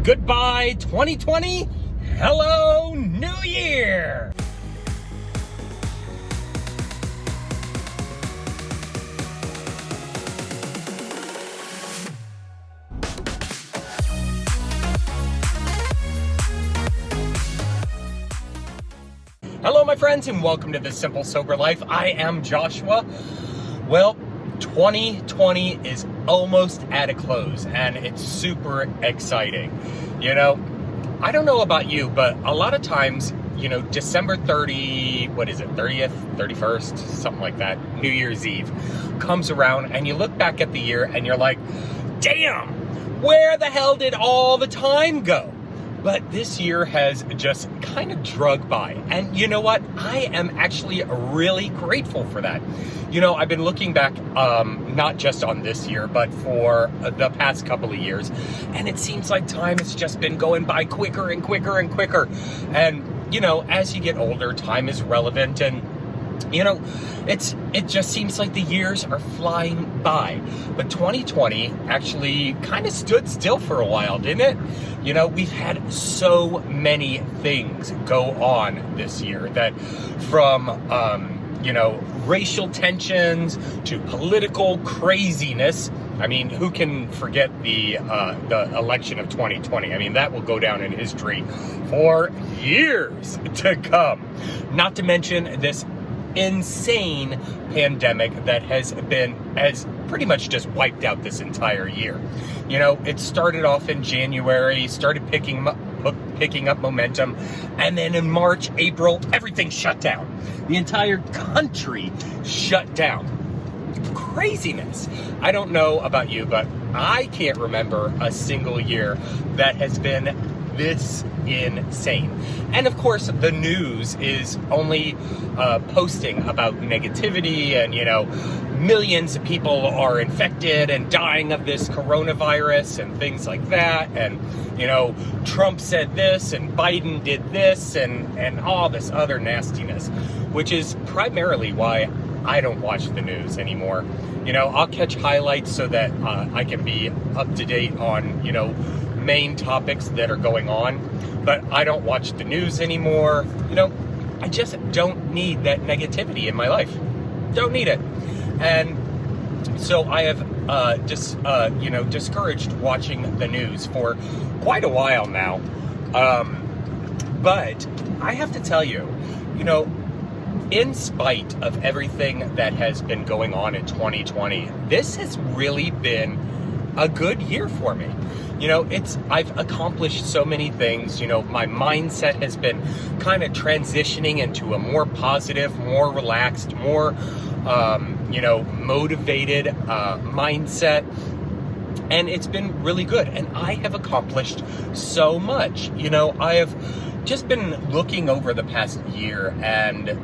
Goodbye 2020, hello New Year! Hello my friends and welcome to The Simple Sober Life. I am Joshua. Well, 2020 is almost at a close and it's super exciting. You know, I don't know about you, but a lot of times, December 30th, 31st, something like that, New Year's Eve comes around and you look back at the year and you're like, damn, where the hell did all the time go? But this year has just kind of drug by. And you know what? I am actually really grateful for that. I've been looking back, not just on this year, but for the past couple of years. And it seems like time has just been going by quicker and quicker and quicker. And, as you get older, time is relevant and it just seems like the years are flying by. But 2020 actually kind of stood still for a while, didn't it? We've had so many things go on this year that from, racial tensions to political craziness. I mean, who can forget the election of 2020? I mean, that will go down in history for years to come. Not to mention this insane pandemic that has pretty much just wiped out this entire year. It started off in January, started picking up momentum, and then in March, April, everything shut down. The entire country shut down. Craziness. I don't know about you, but I can't remember a single year that has been this insane. And of course, the news is only posting about negativity and, millions of people are infected and dying of this coronavirus and things like that. And, Trump said this and Biden did this and all this other nastiness, which is primarily why I don't watch the news anymore. I'll catch highlights so that I can be up to date on, main topics that are going on, but I don't watch the news anymore. I just don't need that negativity in my life. Don't need it. And so I have discouraged watching the news for quite a while now. But I have to tell you, in spite of everything that has been going on in 2020, this has really been a good year for me. I've accomplished so many things. My mindset has been kind of transitioning into a more positive, more relaxed, more, motivated mindset. And it's been really good. And I have accomplished so much. I have just been looking over the past year and,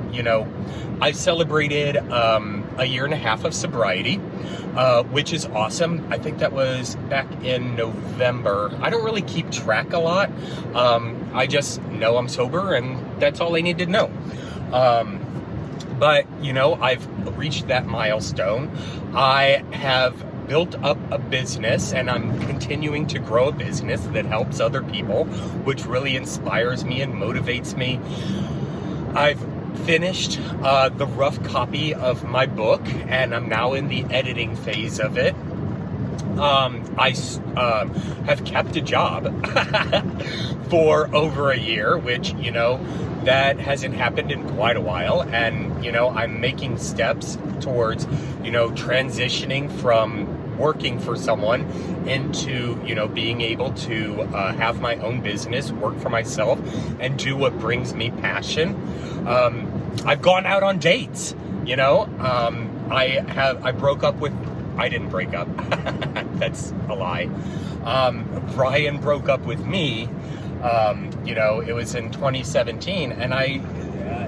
I celebrated a year and a half of sobriety, which is awesome. I think that was back in November. I don't really keep track a lot. I just know I'm sober and that's all I need to know. But, I've reached that milestone. I have built up a business and I'm continuing to grow a business that helps other people, which really inspires me and motivates me. I've finished the rough copy of my book and I'm now in the editing phase of it. I have kept a job for over a year, which, that hasn't happened in quite a while. And, I'm making steps towards, transitioning from working for someone into, being able to have my own business, work for myself, and do what brings me passion. I've gone out on dates, I broke up with, I didn't break up. That's a lie. Brian broke up with me. It was in 2017, and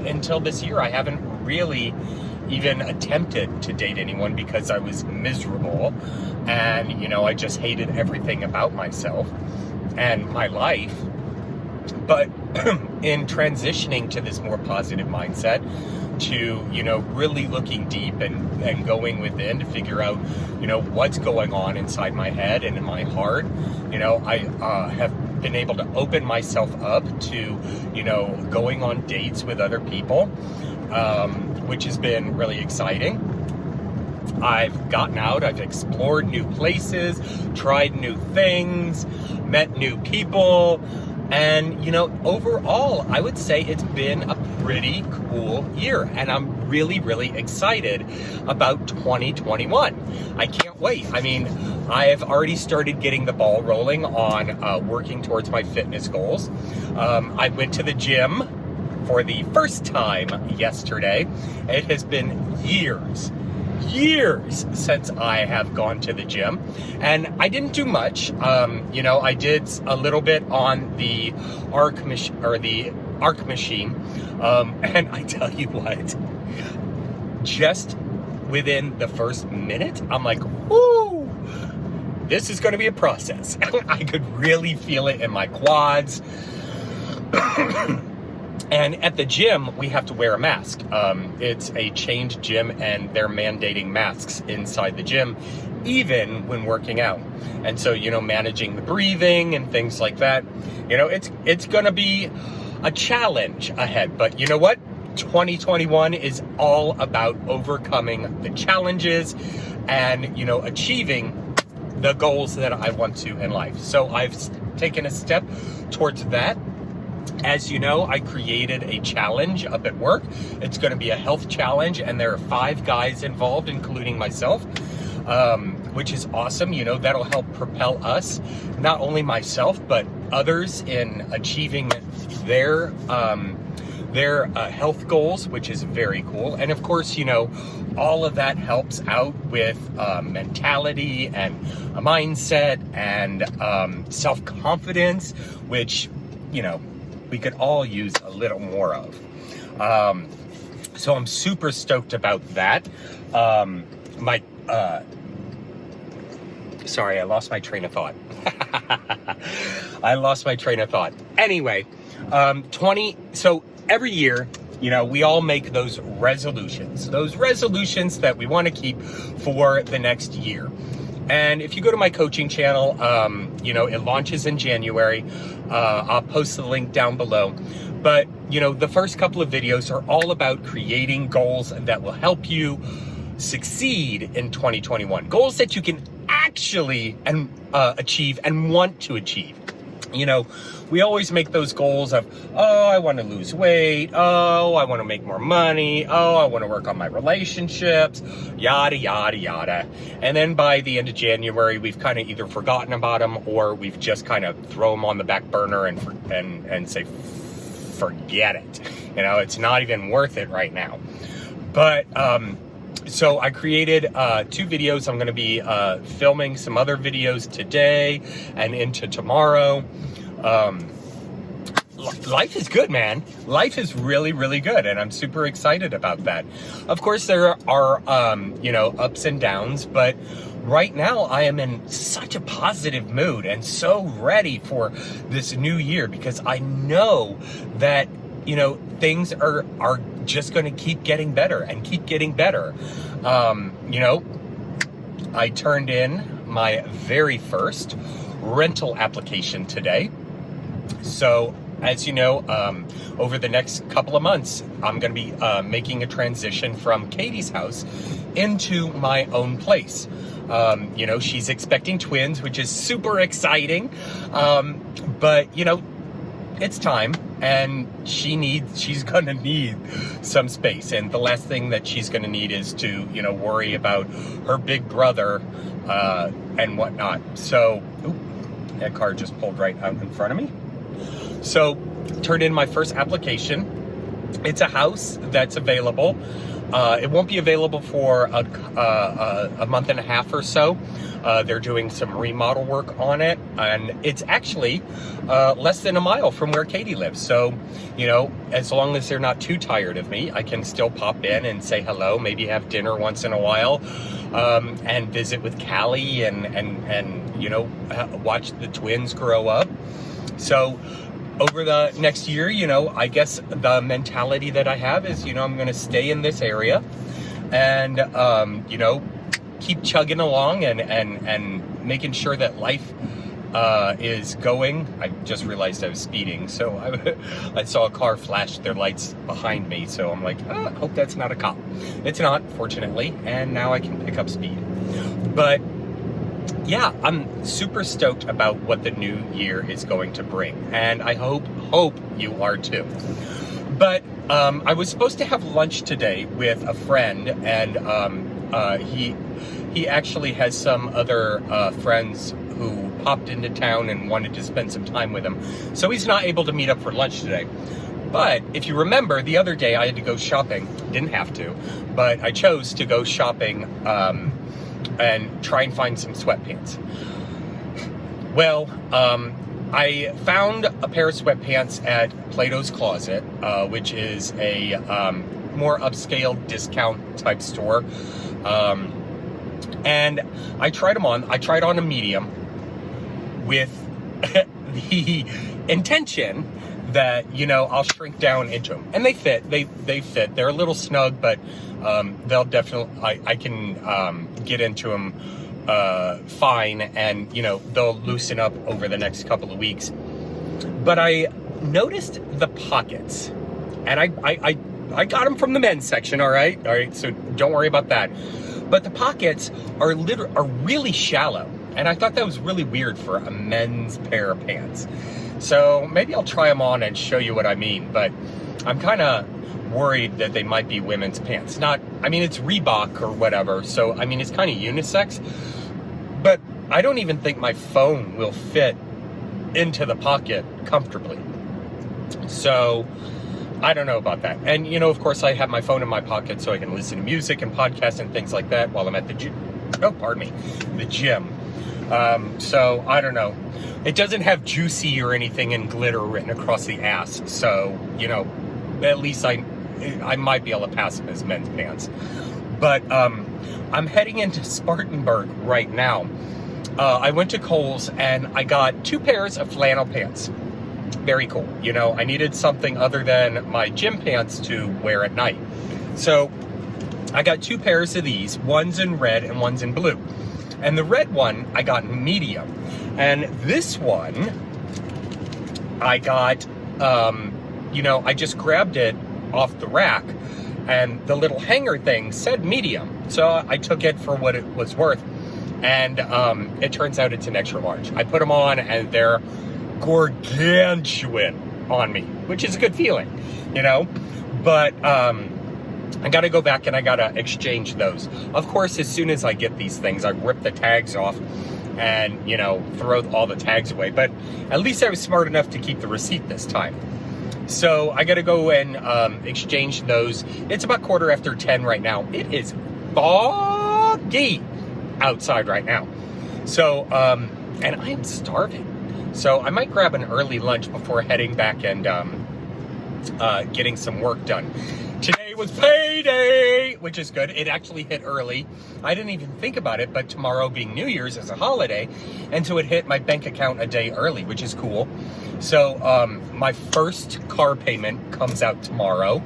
until this year, I haven't really even attempted to date anyone because I was miserable and, I just hated everything about myself and my life. But in transitioning to this more positive mindset, to, really looking deep and going within to figure out, what's going on inside my head and in my heart, I have been able to open myself up to, going on dates with other people, which has been really exciting. I've gotten out, I've explored new places, tried new things, met new people, and, overall, I would say it's been a pretty cool year, and I'm really, really excited about 2021. I can't wait. I mean, I have already started getting the ball rolling on working towards my fitness goals. I went to the gym for the first time yesterday. It has been years since I have gone to the gym, and I didn't do much. I did a little bit on the arc machine, and I tell you what, just within the first minute, I'm like, whoo, this is going to be a process. I could really feel it in my quads. And at the gym, we have to wear a mask. It's a chained gym, and they're mandating masks inside the gym, even when working out. And so, managing the breathing and things like that, it's going to be a challenge ahead. But you know what? 2021 is all about overcoming the challenges and, achieving the goals that I want to in life. So I've taken a step towards that. As you know, I created a challenge up at work. It's going to be a health challenge, and there are 5 guys involved, including myself, which is awesome. That'll help propel us, not only myself, but others in achieving their health goals, which is very cool. And of course, all of that helps out with mentality and a mindset and self-confidence, which, we could all use a little more of. So I'm super stoked about that. Sorry, I lost my train of thought. Anyway, so every year, we all make those resolutions that we want to keep for the next year. And if you go to my coaching channel, it launches in January. I'll post the link down below. But, the first couple of videos are all about creating goals that will help you succeed in 2021. Goals that you can actually achieve and want to achieve. We always make those goals of, I want to lose weight. I want to make more money. I want to work on my relationships, yada, yada, yada. And then by the end of January, we've kind of either forgotten about them, or we've just kind of throw them on the back burner and say, forget it. It's not even worth it right now. But, so I created 2 videos. I'm going to be filming some other videos today and into tomorrow. Life is good, man. Life is really, really good, and I'm super excited about that. Of course, there are, ups and downs, but right now I am in such a positive mood and so ready for this new year, because I know that, things are just going to keep getting better and keep getting better. I turned in my very first rental application today. So, as you know, over the next couple of months, I'm going to be making a transition from Katie's house into my own place. She's expecting twins, which is super exciting. But, it's time, and she's going to need some space. And the last thing that she's going to need is to, worry about her big brother and whatnot. So, that car just pulled right out in front of me. So, turned in my first application. It's a house that's available. It won't be available for a month and a half or so. They're doing some remodel work on it, and it's actually less than a mile from where Katie lives. So, as long as they're not too tired of me, I can still pop in and say hello, maybe have dinner once in a while, and visit with Callie and watch the twins grow up. So, over the next year, I guess the mentality that I have is, I'm going to stay in this area and, keep chugging along and making sure that life is going. I just realized I was speeding, so I saw a car flash their lights behind me, so I'm like, oh, hope that's not a cop. It's not, fortunately, and now I can pick up speed. But yeah, I'm super stoked about what the new year is going to bring, and I hope you are too. But I was supposed to have lunch today with a friend, and he actually has some other friends who popped into town and wanted to spend some time with him. So he's not able to meet up for lunch today. But if you remember, the other day I had to go shopping. Didn't have to, but I chose to go shopping and try and find some sweatpants. Well, I found a pair of sweatpants at Plato's Closet, which is a more upscale discount type store. And I tried them on. I tried on a medium with the intention that, you know, I'll shrink down into them. And they fit. They fit. They're a little snug, but they'll definitely, I can get into them fine, and, you know, they'll loosen up over the next couple of weeks. But I noticed the pockets, and I got them from the men's section, all right, so don't worry about that. But the pockets are really shallow, and I thought that was really weird for a men's pair of pants. So maybe I'll try them on and show you what I mean, but I'm kind of worried that they might be women's pants. It's Reebok or whatever, so I mean, it's kind of unisex, but I don't even think my phone will fit into the pocket comfortably. So I don't know about that. And, you know, of course, I have my phone in my pocket so I can listen to music and podcasts and things like that while I'm at the gym. The gym. So I don't know. It doesn't have juicy or anything in glitter written across the ass. So, you know, at least I might be able to pass them as men's pants. But I'm heading into Spartanburg right now. I went to Kohl's and I got 2 pairs of flannel pants. Very cool. You know, I needed something other than my gym pants to wear at night. So I got 2 pairs of these. One's in red and one's in blue. And the red one I got in medium. And this one I got, I just grabbed it off the rack, and the little hanger thing said medium. So I took it for what it was worth. And it turns out it's an extra large. I put them on and they're gargantuan on me, which is a good feeling, you know. But I gotta go back and I gotta exchange those. Of course, as soon as I get these things, I rip the tags off and, you know, throw all the tags away. But at least I was smart enough to keep the receipt this time. So I gotta go and exchange those. It's about 10:15 right now. It is foggy outside right now. So, and I am starving. So I might grab an early lunch before heading back and getting some work done. Today was payday, which is good. It actually hit early. I didn't even think about it, but tomorrow being New Year's is a holiday, and so it hit my bank account a day early, which is cool. So my first car payment comes out tomorrow.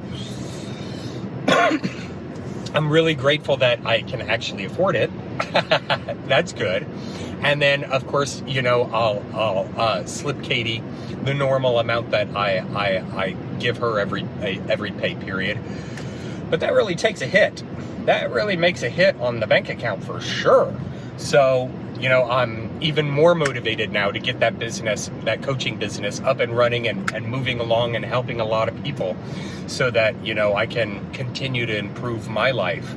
I'm really grateful that I can actually afford it. That's good. And then, of course, you know, I'll slip Katie the normal amount that I give her every pay period. But that really takes a hit. That really makes a hit on the bank account for sure. So, you know, I'm even more motivated now to get that business, that coaching business, up and running and moving along and helping a lot of people so that, you know, I can continue to improve my life.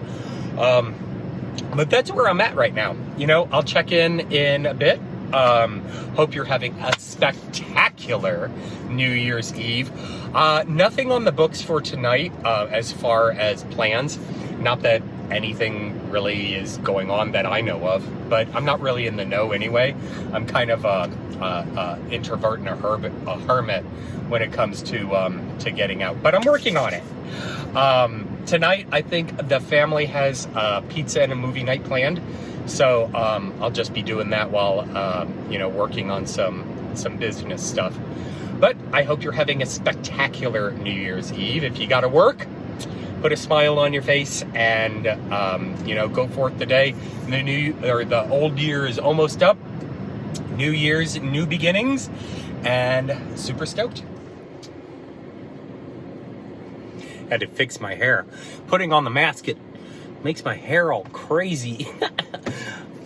But that's where I'm at right now. You know, I'll check in a bit. Hope you're having a spectacular New Year's Eve. Nothing on the books for tonight as far as plans. Not that anything really is going on that I know of, but I'm not really in the know anyway. I'm kind of a introvert and a hermit when it comes to getting out, but I'm working on it. Tonight, I think the family has pizza and a movie night planned, so I'll just be doing that while you know, working on some business stuff. But I hope you're having a spectacular New Year's Eve. If you got to work, put a smile on your face and you know, go forth today. The old year is almost up. New Year's, new beginnings, and super stoked. Had to fix my hair. Putting on the mask, it makes my hair all crazy.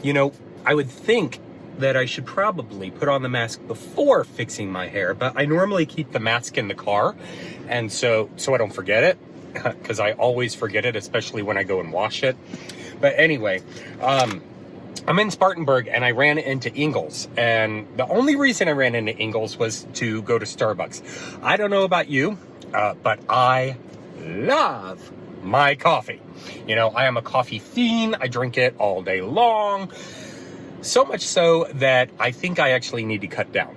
You know, I would think that I should probably put on the mask before fixing my hair, but I normally keep the mask in the car, and so I don't forget it, because I always forget it, especially when I go and wash it. But anyway, I'm in Spartanburg, and I ran into Ingles, and the only reason I ran into Ingles was to go to Starbucks. I don't know about you, but I love my coffee. You know, I am a coffee fiend. I drink it all day long. So much so that I think I actually need to cut down.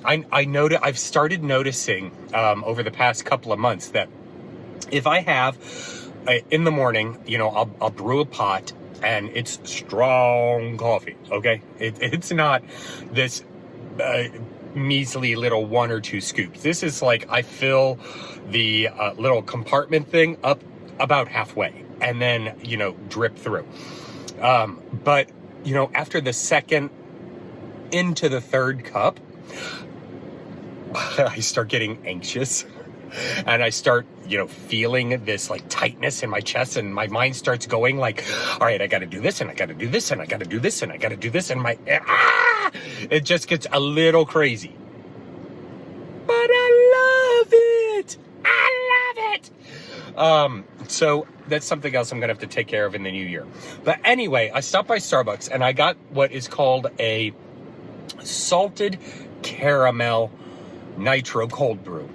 I've started noticing over the past couple of months that if I have in the morning, you know, I'll brew a pot and it's strong coffee. Okay, it's not this measly little 1 or 2 scoops. This is like I fill the little compartment thing up about halfway and then, you know, drip through. But you know, after the second into the third cup, I start getting anxious and I start, you know, feeling this like tightness in my chest, and my mind starts going like, all right, I got to do this and I got to do this and I got to do this and I got to do this. And it just gets a little crazy. But I love it. I love it. So that's something else I'm going to have to take care of in the new year. But anyway, I stopped by Starbucks and I got what is called a salted caramel nitro cold brew.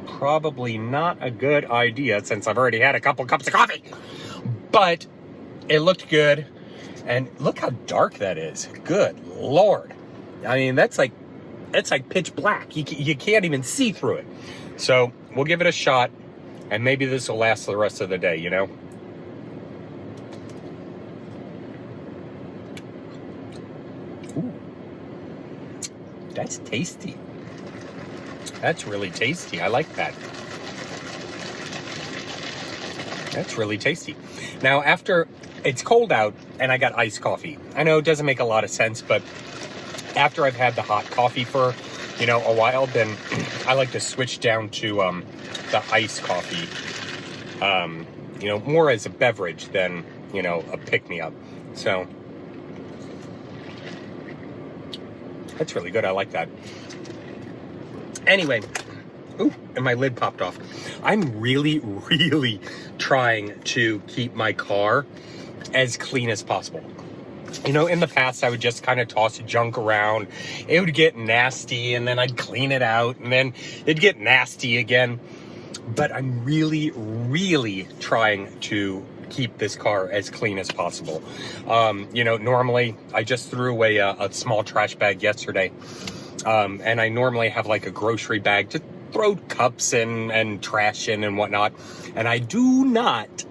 Probably not a good idea since I've already had a couple cups of coffee. But it looked good. And look how dark that is. Good Lord. I mean, that's like pitch black. You can't even see through it. So we'll give it a shot, and maybe this will last the rest of the day, you know? Ooh. That's tasty. That's really tasty. I like that. That's really tasty. Now, after it's cold out and I got iced coffee, I know it doesn't make a lot of sense, but after I've had the hot coffee for, you know, a while, then I like to switch down to the iced coffee, you know, more as a beverage than, you know, a pick-me-up. So that's really good. I like that. Anyway, ooh, and my lid popped off. I'm really, really trying to keep my car as clean as possible. You know, in the past, I would just kind of toss junk around. It would get nasty, and then I'd clean it out, and then it'd get nasty again. But I'm really, really trying to keep this car as clean as possible. You know, normally, I just threw away a small trash bag yesterday. And I normally have like a grocery bag to throw cups in and trash in and whatnot. And I do not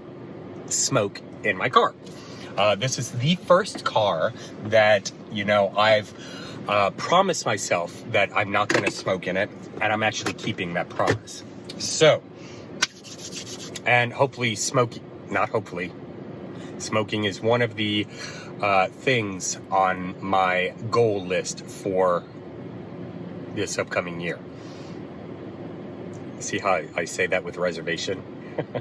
smoke in my car. This is the first car that, you know, I've promised myself that I'm not going to smoke in it, and I'm actually keeping that promise. So, and hopefully smoking is one of the things on my goal list for this upcoming year. See how I say that with reservation?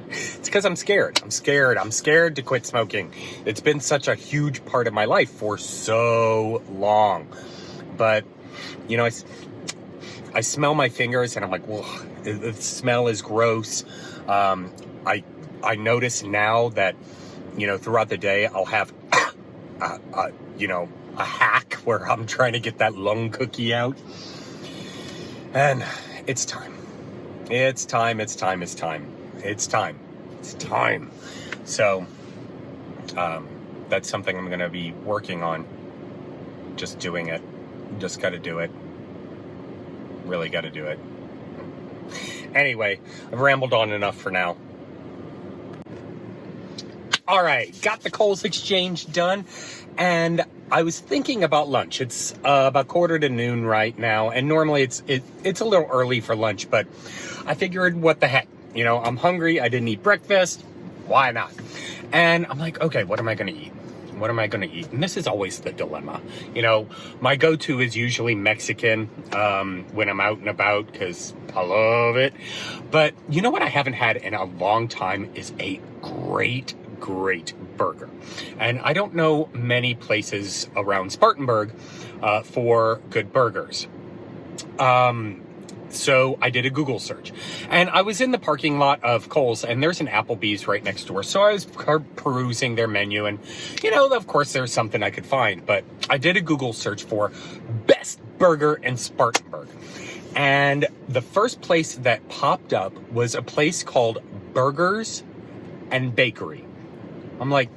It's because I'm scared. I'm scared to quit smoking. It's been such a huge part of my life for so long. But, you know, I smell my fingers and I'm like, well, the smell is gross. I notice now that, you know, throughout the day, I'll have, you know, a hack where I'm trying to get that lung cookie out. And it's time. It's time. So, that's something I'm going to be working on. Just doing it. Just got to do it. Really got to do it. Anyway, I've rambled on enough for now. All right, got the Kohl's exchange done, and I was thinking about lunch. It's about 12:45 right now, and normally it's a little early for lunch, but I figured, what the heck? You know, I'm hungry. I didn't eat breakfast. why not? And I'm like, okay, what am I going to eat? What am I going to eat? And this is always the dilemma. You know, my go-to is usually Mexican when I'm out and about because I love it. But you know what I haven't had in a long time is a great burger. And I don't know many places around Spartanburg for good burgers. So I did a Google search, and I was in the parking lot of Kohl's, and there's an Applebee's right next door. So I was perusing their menu, and, you know, of course there's something I could find, but I did a Google search for best burger in Spartanburg. And the first place that popped up was a place called Burgers and Bakery. I'm like,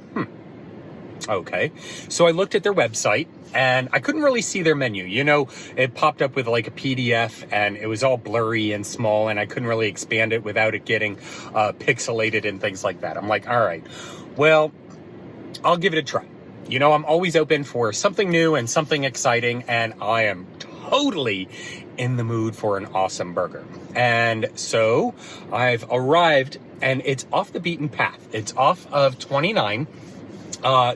okay. So I looked at their website, and I couldn't really see their menu. You know, it popped up with like a PDF, and it was all blurry and small, and I couldn't really expand it without it getting pixelated and things like that. I'm like, all right, well, I'll give it a try. You know, I'm always open for something new and something exciting, and I am totally in the mood for an awesome burger. And so I've arrived, and it's off the beaten path. It's off of 29.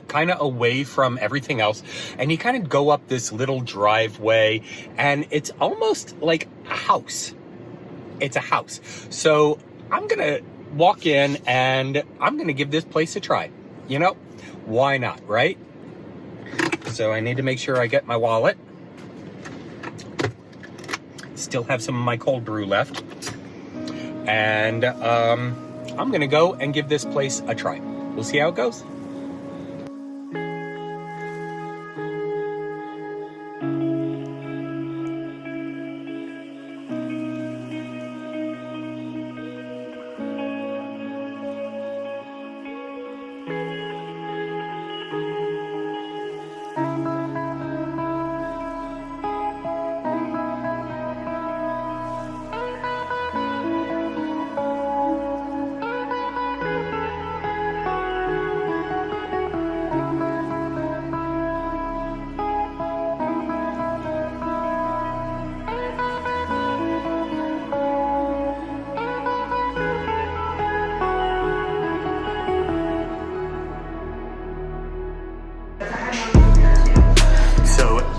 Kind of away from everything else, and you kind of go up this little driveway, and it's almost like a house. It's a house. So I'm gonna walk in, and I'm gonna give this place a try. You know, why not, right? So I need to make sure I get my wallet. Still have some of my cold brew left, and I'm gonna go and give this place a try. We'll see how it goes.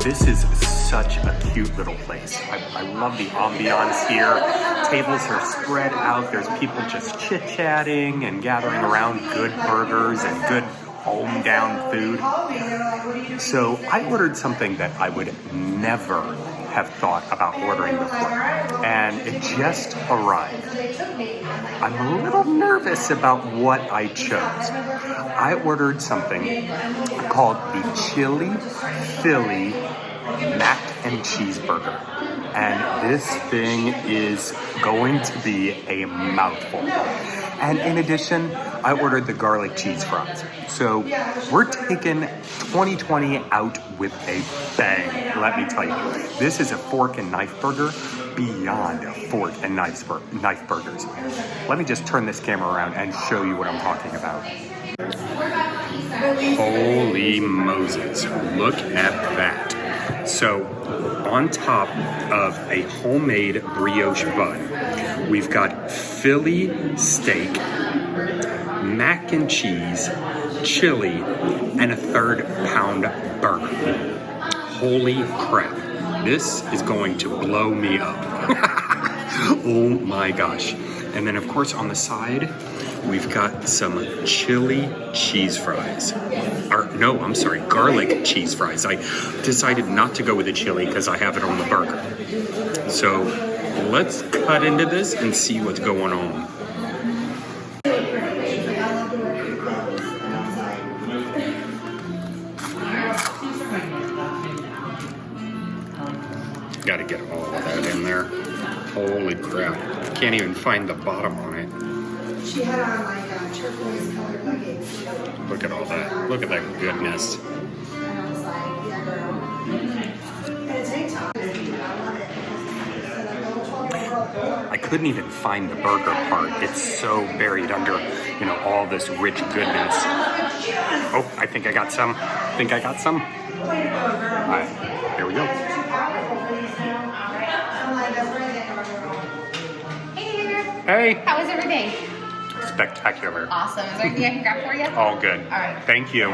This is such a cute little place. I love the ambiance here. Tables are spread out. There's people just chit-chatting and gathering around good burgers and good home-down food. So I ordered something that I would never have thought about ordering before, and it just arrived. I'm a little nervous about what I chose. I ordered something called the Chili Philly Mac and Cheeseburger, and this thing is going to be a mouthful. And in addition, I ordered the garlic cheese fries. So we're taking 2020 out with a bang, let me tell you. This is a fork and knife burger beyond fork and knife burgers. Let me just turn this camera around and show you what I'm talking about. Holy Moses, look at that. So on top of a homemade brioche bun, we've got Philly steak, mac and cheese, chili, and a 1/3 pound burger. Holy crap. This is going to blow me up. Oh my gosh. And then of course on the side, we've got some chili cheese fries. No, I'm sorry, garlic cheese fries. I decided not to go with the chili because I have it on the burger. So let's cut into this and see what's going on. Gotta get all of that in there. Holy crap. Can't even find the bottom on it. She had on like turquoise colored leggings. Look at all that. Look at that goodness. And I was like, yeah, girl. And a tank top. I love it. I couldn't even find the burger part. It's so buried under, you know, all this rich goodness. Oh, I think I got some. All right, here we go. Hey. How was everything? spectacular. Awesome. Is there anything I can grab for you? All good. All right. Thank you.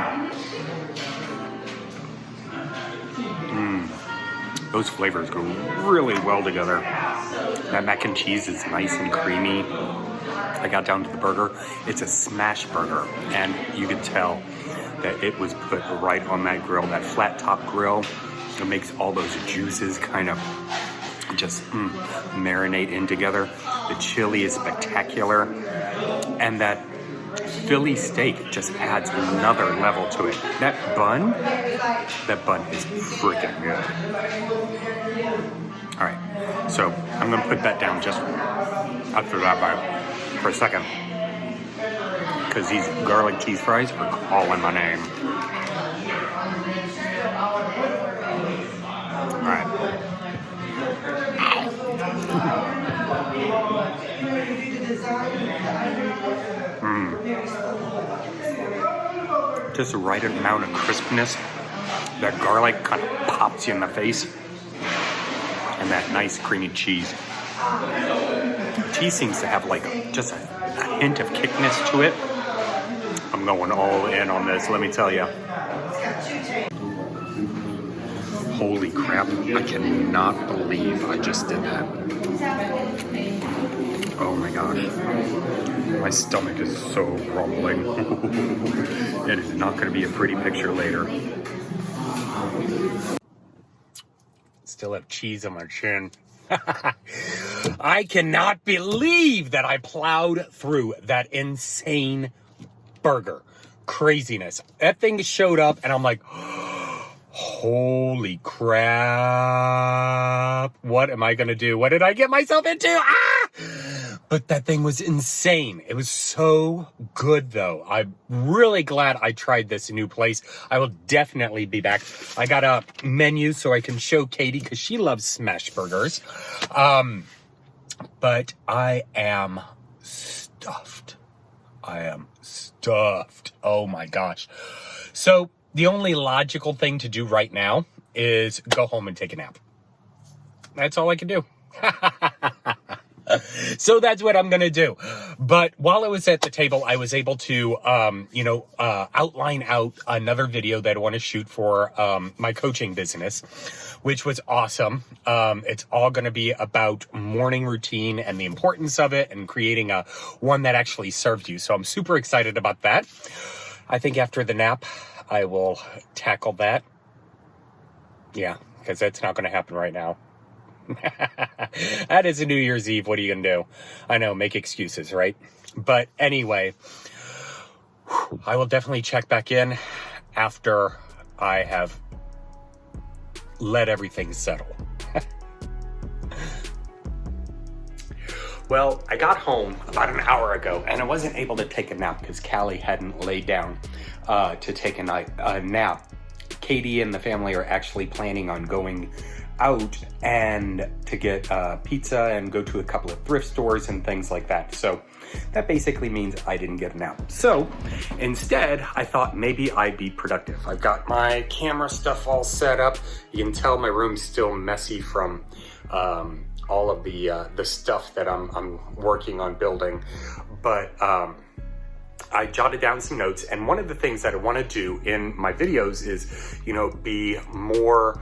Those flavors go really well together. That mac and cheese is nice and creamy. I got down to the burger. It's a smash burger, and you can tell that it was put right on that grill, that flat top grill. It makes all those juices kind of just marinate in together. The chili is spectacular, and that Philly steak just adds another level to it. That bun is freaking good. All right, so I'm gonna put that down just after that bite for a second, because these garlic cheese fries are calling my name. All right. Just the right amount of crispness. That garlic kind of pops you in the face. And that nice creamy cheese. The cheese seems to have like just a hint of kickness to it. I'm going all in on this, let me tell you. Holy crap, I cannot believe I just did that. Oh my gosh. My stomach is so rumbling. It is not going to be a pretty picture later. Still have cheese on my chin. I cannot believe that I plowed through that insane burger. Craziness. That thing showed up and I'm like, holy crap. What am I going to do? What did I get myself into? But that thing was insane. It was so good, though. I'm really glad I tried this new place. I will definitely be back. I got a menu so I can show Katie because she loves smash burgers. But I am stuffed. Oh my gosh. So the only logical thing to do right now is go home and take a nap. That's all I can do. So that's what I'm going to do. But while I was at the table, I was able to, outline out another video that I want to shoot for my coaching business, which was awesome. It's all going to be about morning routine and the importance of it and creating one that actually serves you. So I'm super excited about that. I think after the nap, I will tackle that. Yeah, because that's not going to happen right now. That is a New Year's Eve. What are you going to do? I know, make excuses, right? But anyway, I will definitely check back in after I have let everything settle. Well, I got home about an hour ago and I wasn't able to take a nap because Callie hadn't laid down to take a nap. Katie and the family are actually planning on going out and to get pizza and go to a couple of thrift stores and things like that. So that basically means I didn't get a nap. So instead, I thought maybe I'd be productive. I've got my camera stuff all set up. You can tell my room's still messy from all of the stuff that I'm working on building. But I jotted down some notes, and one of the things that I want to do in my videos is, be more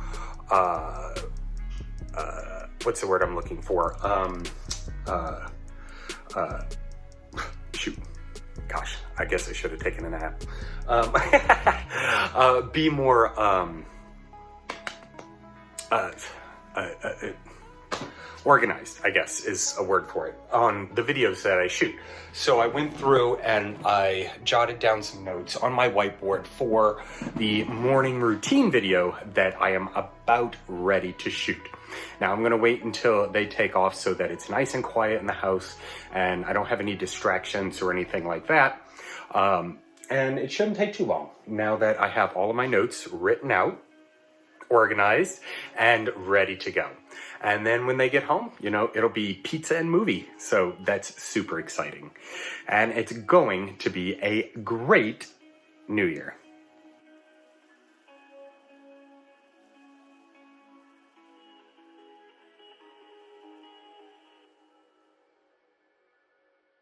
what's the word I'm looking for? Shoot. Gosh, I guess I should have taken a nap. Be more, organized, I guess, is a word for it, on the videos that I shoot. So I went through and I jotted down some notes on my whiteboard for the morning routine video that I am about ready to shoot. Now I'm gonna wait until they take off so that it's nice and quiet in the house and I don't have any distractions or anything like that. And it shouldn't take too long now that I have all of my notes written out, organized, and ready to go. And then when they get home, it'll be pizza and movie. So that's super exciting. And it's going to be a great New Year.